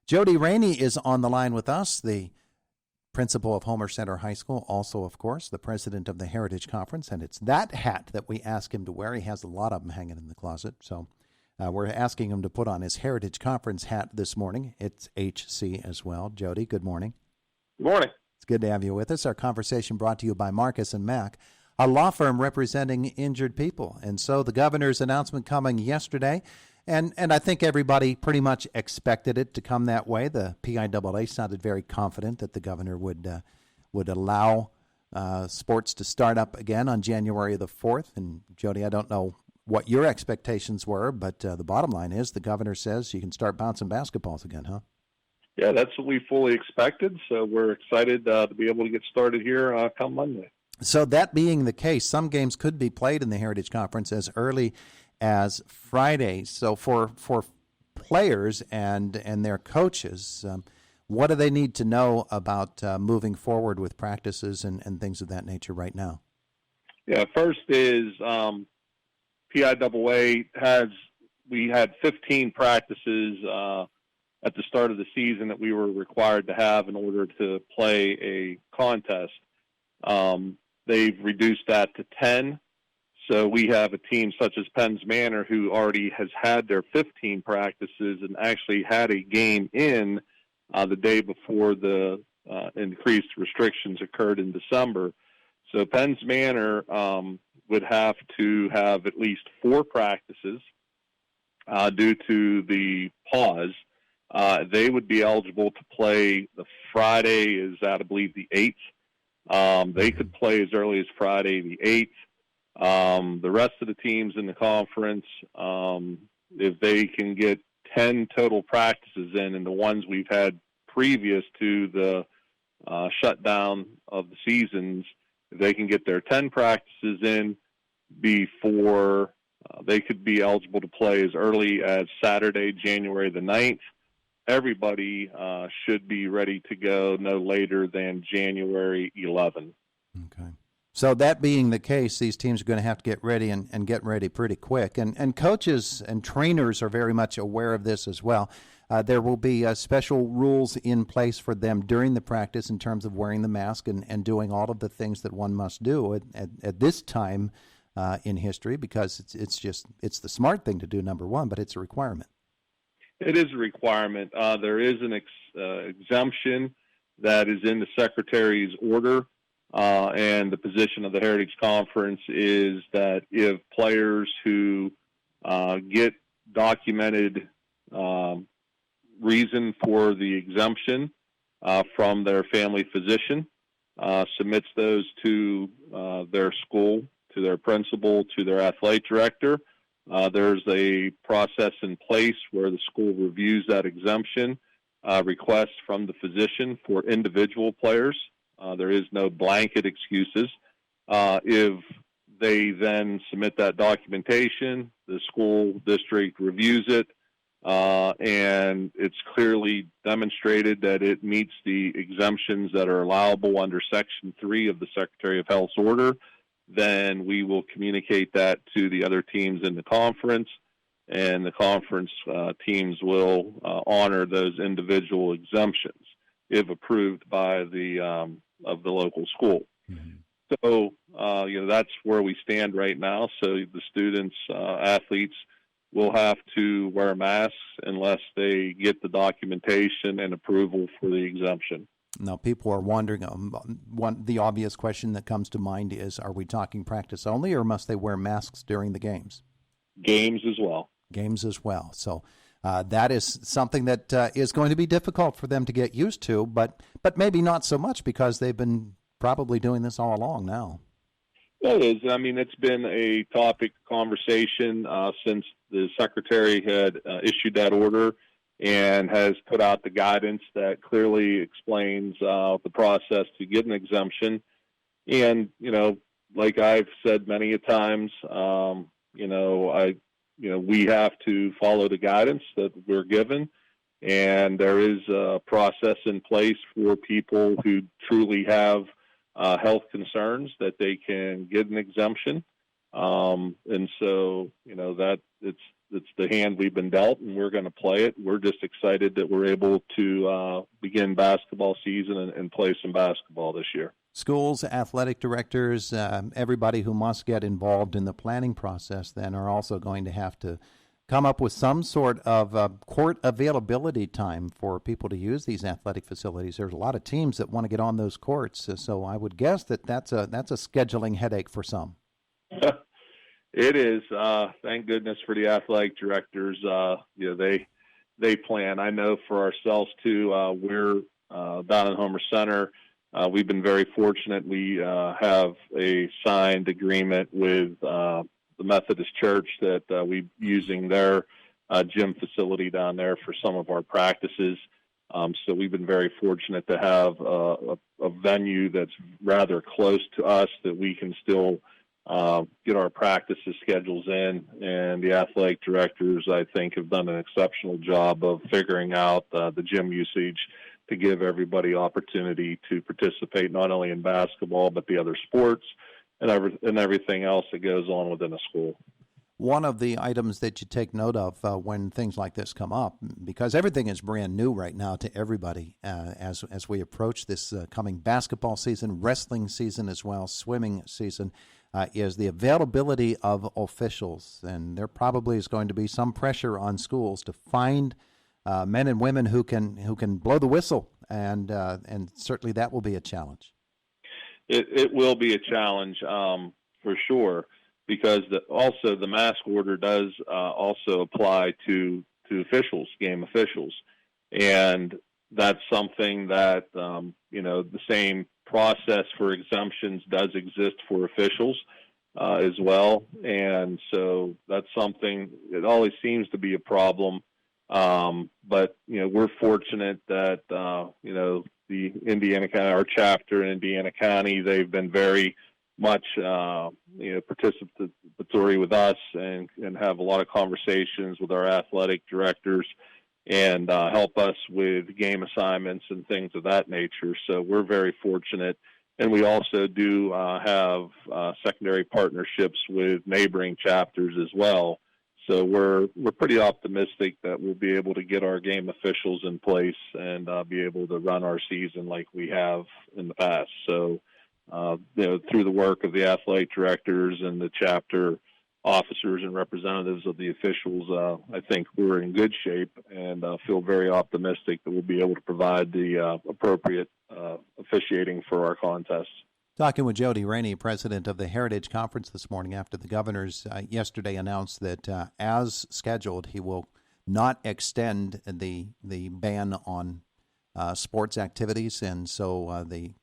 Jody Rainey is on the line with us, the principal of Homer Center High School, also, of course, the president of the Heritage Conference, and it's that hat that we ask him to wear. He has a lot of them hanging in the closet, so we're asking him to put on his Heritage Conference hat this morning. It's HC as well. Jody, good morning. Good morning. It's good to have you with us. Our conversation brought to you by Marcus & Mack, a law firm representing injured people. And so the governor's announcement coming yesterday, and I think everybody pretty much expected it to come that way. The PIAA sounded very confident that the governor would allow sports to start up again on January the 4th. And, Jody, I don't know what your expectations were, but the bottom line is the governor says you can start bouncing basketballs again, huh? Yeah, that's what we fully expected, so we're excited to be able to get started here come Monday. So that being the case, some games could be played in the Heritage Conference as early as Friday. So for players and their coaches, what do they need to know about moving forward with practices and things of that nature right now? Yeah, first is PIAA we had 15 practices at the start of the season that we were required to have in order to play a contest. They've reduced that to 10. So we have a team such as Penns Manor who already has had their 15 practices and actually had a game in the day before the increased restrictions occurred in December. So Penns Manor would have to have at least 4 practices due to the pause. They would be eligible to play. The Friday is at, I believe, the 8th. They could play as early as Friday the 8th. The rest of the teams in the conference, if they can get 10 total practices in, and the ones we've had previous to the shutdown of the seasons, if they can get their 10 practices in before they could be eligible to play as early as Saturday, January the 9th. Everybody should be ready to go no later than January 11th. Okay. So that being the case, these teams are going to have to get ready and get ready pretty quick. And coaches and trainers are very much aware of this as well. There will be special rules in place for them during the practice in terms of wearing the mask and doing all of the things that one must do at this time in history, because it's the smart thing to do, number one, but it's a requirement. It is a requirement. There is an exemption that is in the Secretary's order. And the position of the Heritage Conference is that if players who get documented reason for the exemption from their family physician, submits those to their school, to their principal, to their athletic director, there's a process in place where the school reviews that exemption, requests from the physician for individual players. There is no blanket excuses. If they then submit that documentation, the school district reviews it, and it's clearly demonstrated that it meets the exemptions that are allowable under Section 3 of the Secretary of Health's order, then we will communicate that to the other teams in the conference, and the conference teams will honor those individual exemptions if approved by the local school. Mm-hmm. So, that's where we stand right now. So the students, athletes will have to wear masks unless they get the documentation and approval for the exemption. Now, people are wondering, the obvious question that comes to mind is, are we talking practice only, or must they wear masks during the games? Games as well. Games as well. So that is something that is going to be difficult for them to get used to, but maybe not so much because they've been probably doing this all along now. It is. I mean, it's been a topic conversation since the Secretary had issued that order and has put out the guidance that clearly explains the process to get an exemption. And, like I've said many a times, we have to follow the guidance that we're given, and there is a process in place for people who truly have health concerns that they can get an exemption. And so, that it's the hand we've been dealt, and we're going to play it. We're just excited that we're able to begin basketball season and play some basketball this year. Schools, athletic directors, everybody who must get involved in the planning process then are also going to have to come up with some sort of court availability time for people to use these athletic facilities. There's a lot of teams that want to get on those courts, so I would guess that's a scheduling headache for some. It is. Thank goodness for the athletic directors. They plan. I know for ourselves too. We're down in Homer Center. We've been very fortunate. We have a signed agreement with the Methodist Church that we're using their gym facility down there for some of our practices. So we've been very fortunate to have a venue that's rather close to us that we can still get our practices schedules in. And the athletic directors, I think, have done an exceptional job of figuring out the gym usage to give everybody opportunity to participate not only in basketball but the other sports and everything else that goes on within a school. One of the items that you take note of when things like this come up, because everything is brand new right now to everybody as we approach this coming basketball season, wrestling season as well, swimming season, is the availability of officials. And there probably is going to be some pressure on schools to find men and women who can blow the whistle, and certainly that will be a challenge. It will be a challenge for sure, because also the mask order does also apply to officials, game officials, and that's something that the same process for exemptions does exist for officials as well, and so that's something. It always seems to be a problem, but we're fortunate that the Indiana County, our chapter in Indiana County, they've been very much participatory with us and have a lot of conversations with our athletic directors and help us with game assignments and things of that nature. So we're very fortunate. And we also do have secondary partnerships with neighboring chapters as well. So we're pretty optimistic that we'll be able to get our game officials in place and be able to run our season like we have in the past. So, through the work of the athletic directors and the chapter officers and representatives of the officials, I think we're in good shape and feel very optimistic that we'll be able to provide the appropriate officiating for our contests. Talking with Jody Rainey, president of the Heritage Conference this morning after the governors yesterday announced that, as scheduled, he will not extend the ban on sports activities, and so the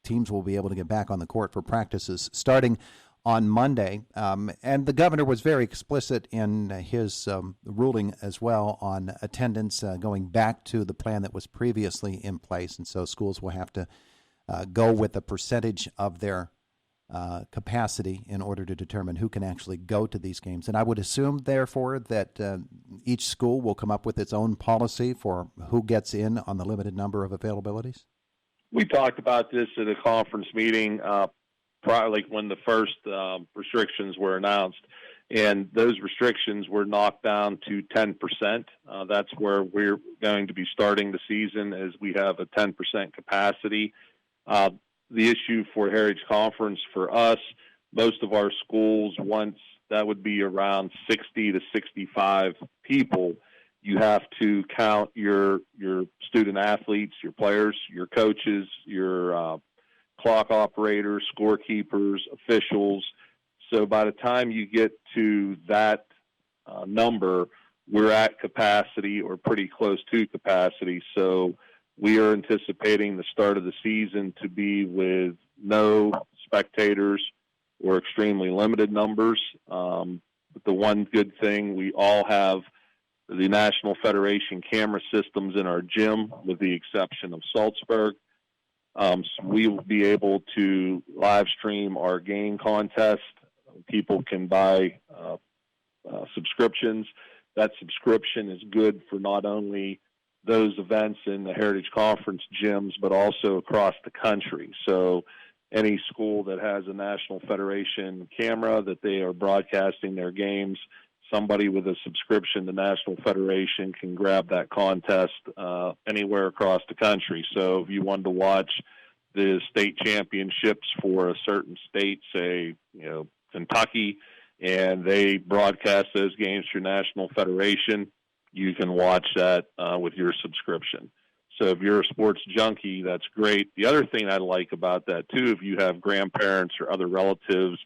teams will be able to get back on the court for practices starting on Monday. And the governor was very explicit in his ruling as well on attendance going back to the plan that was previously in place, and so schools will have to go with a percentage of their capacity in order to determine who can actually go to these games. And I would assume, therefore, that each school will come up with its own policy for who gets in on the limited number of availabilities? We talked about this at a conference meeting probably when the first restrictions were announced, and those restrictions were knocked down to 10%. That's where we're going to be starting the season, as we have a 10% capacity. The issue for Heritage Conference for us, most of our schools, once that would be around 60 to 65 people, you have to count your student athletes, your players, your coaches, your clock operators, scorekeepers, officials. So by the time you get to that number, we're at capacity or pretty close to capacity. So we are anticipating the start of the season to be with no spectators or extremely limited numbers. But the one good thing, we all have the National Federation camera systems in our gym, with the exception of Salzburg. So we will be able to live stream our game contest. People can buy subscriptions. That subscription is good for not only those events in the Heritage Conference gyms, but also across the country. So any school that has a National Federation camera that they are broadcasting their games somebody with a subscription to National Federation can grab that contest anywhere across the country. So if you wanted to watch the state championships for a certain state, say, Kentucky, and they broadcast those games through National Federation, you can watch that with your subscription. So if you're a sports junkie, that's great. The other thing I like about that, too, if you have grandparents or other relatives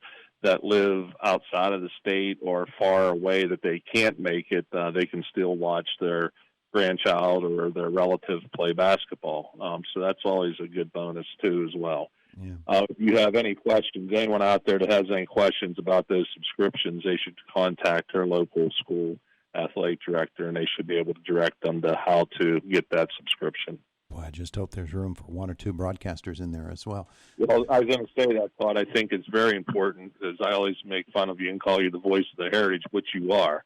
that live outside of the state or far away that they can't make it, they can still watch their grandchild or their relative play basketball. So that's always a good bonus, too, as well. Yeah. If you have any questions, anyone out there that has any questions about those subscriptions, they should contact their local school athletic director, and they should be able to direct them to how to get that subscription. Boy, I just hope there's room for one or two broadcasters in there as well. Well, I was going to say that, Todd. I think it's very important, because I always make fun of you and call you the voice of the heritage, which you are,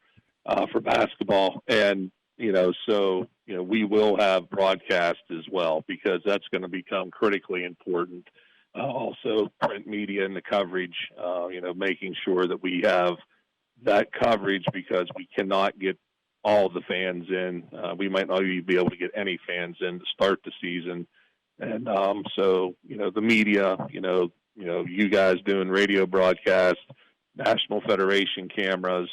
for basketball. And, we will have broadcast as well, because that's going to become critically important. Also, print media and the coverage, making sure that we have that coverage, because we cannot get all the fans in. We might not even be able to get any fans in to start the season. And the media, you guys doing radio broadcasts, National Federation cameras,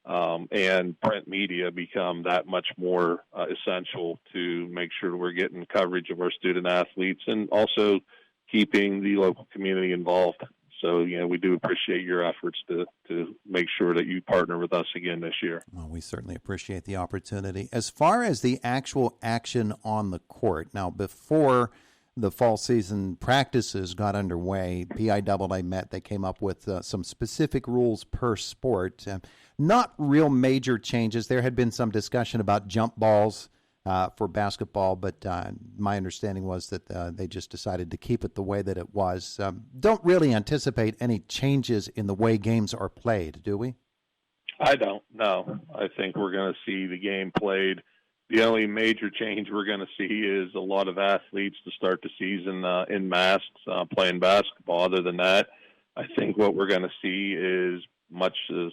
and print media become that much more essential to make sure we're getting coverage of our student athletes, and also keeping the local community involved. So, we do appreciate your efforts to make sure that you partner with us again this year. Well, we certainly appreciate the opportunity. As far as the actual action on the court, now, before the fall season practices got underway, PIAA met. They came up with some specific rules per sport. Not real major changes. There had been some discussion about jump balls for basketball, but my understanding was that they just decided to keep it the way that it was. Don't really anticipate any changes in the way games are played, do we? I don't, no. I think we're going to see the game played. The only major change we're going to see is a lot of athletes to start the season in masks playing basketball. Other than that, I think what we're going to see is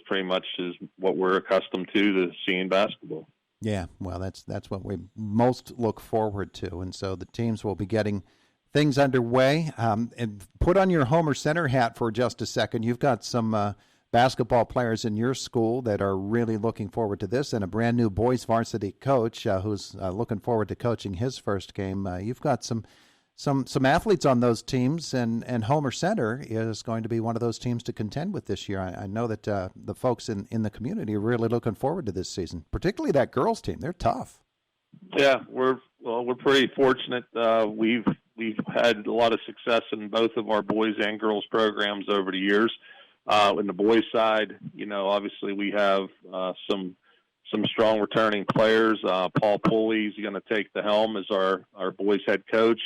pretty much is what we're accustomed to seeing basketball. Yeah, well, that's what we most look forward to, and so the teams will be getting things underway. And put on your Homer Center hat for just a second. You've got some basketball players in your school that are really looking forward to this, and a brand new boys varsity coach who's looking forward to coaching his first game. You've got some athletes on those teams, and Homer Center is going to be one of those teams to contend with this year. I know that the folks in the community are really looking forward to this season, particularly that girls team. They're tough. Yeah, we're pretty fortunate. We've had a lot of success in both of our boys and girls programs over the years. In the boys side, obviously we have some strong returning players. Paul Pulley is going to take the helm as our boys head coach.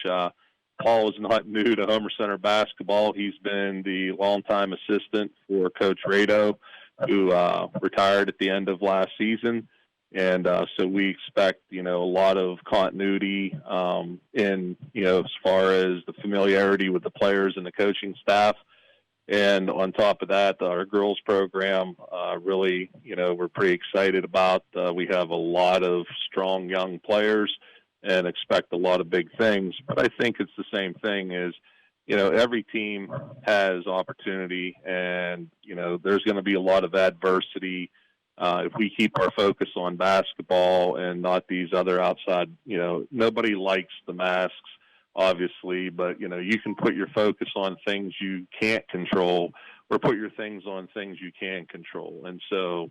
Paul is not new to Homer Center basketball. He's been the longtime assistant for Coach Rado, who retired at the end of last season. And so we expect, a lot of continuity in, as far as the familiarity with the players and the coaching staff. And on top of that, our girls program, really, we're pretty excited about. We have a lot of strong young players and expect a lot of big things. But I think it's the same thing as, every team has opportunity, and, there's going to be a lot of adversity. If we keep our focus on basketball and not these other outside, nobody likes the masks, obviously, but, you can put your focus on things you can't control, or put your things on things you can control. And so,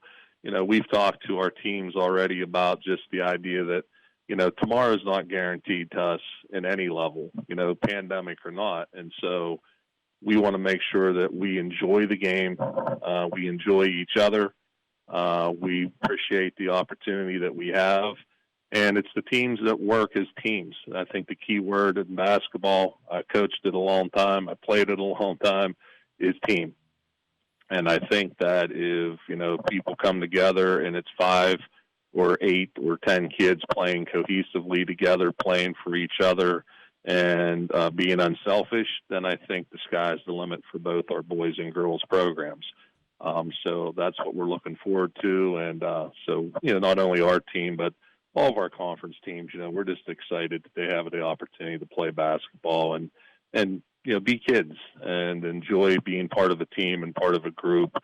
we've talked to our teams already about just the idea that, tomorrow's not guaranteed to us in any level, pandemic or not. And so we want to make sure that we enjoy the game. We enjoy each other. We appreciate the opportunity that we have. And it's the teams that work as teams. I think the key word in basketball, I coached it a long time, I played it a long time, is team. And I think that if, people come together and it's 5 or 8 or 10 kids playing cohesively together, playing for each other, and being unselfish, then I think the sky's the limit for both our boys and girls programs. So that's what we're looking forward to. And so, not only our team, but all of our conference teams, we're just excited that they have the opportunity to play basketball and be kids and enjoy being part of a team and part of a group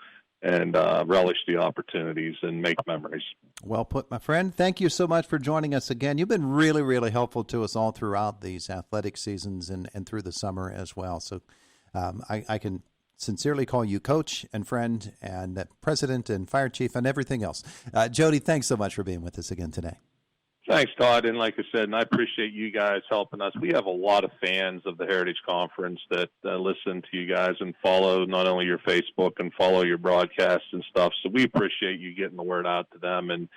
and relish the opportunities and make memories. Well put, my friend. Thank you so much for joining us again. You've been really, really helpful to us all throughout these athletic seasons and through the summer as well. So I can sincerely call you coach and friend and president and fire chief and everything else. Jody, thanks so much for being with us again today. Thanks, Todd. And like I said, and I appreciate you guys helping us. We have a lot of fans of the Heritage Conference that listen to you guys and follow not only your Facebook and follow your broadcasts and stuff. So we appreciate you getting the word out to them. And,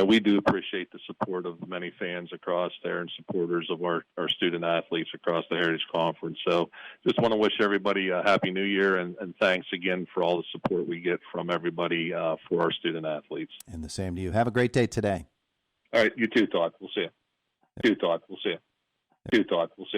we do appreciate the support of many fans across there and supporters of our student athletes across the Heritage Conference. So just want to wish everybody a Happy New Year and thanks again for all the support we get from everybody for our student athletes. And the same to you. Have a great day today. All right, you too, Todd. We'll see you. You too, Todd. We'll see you.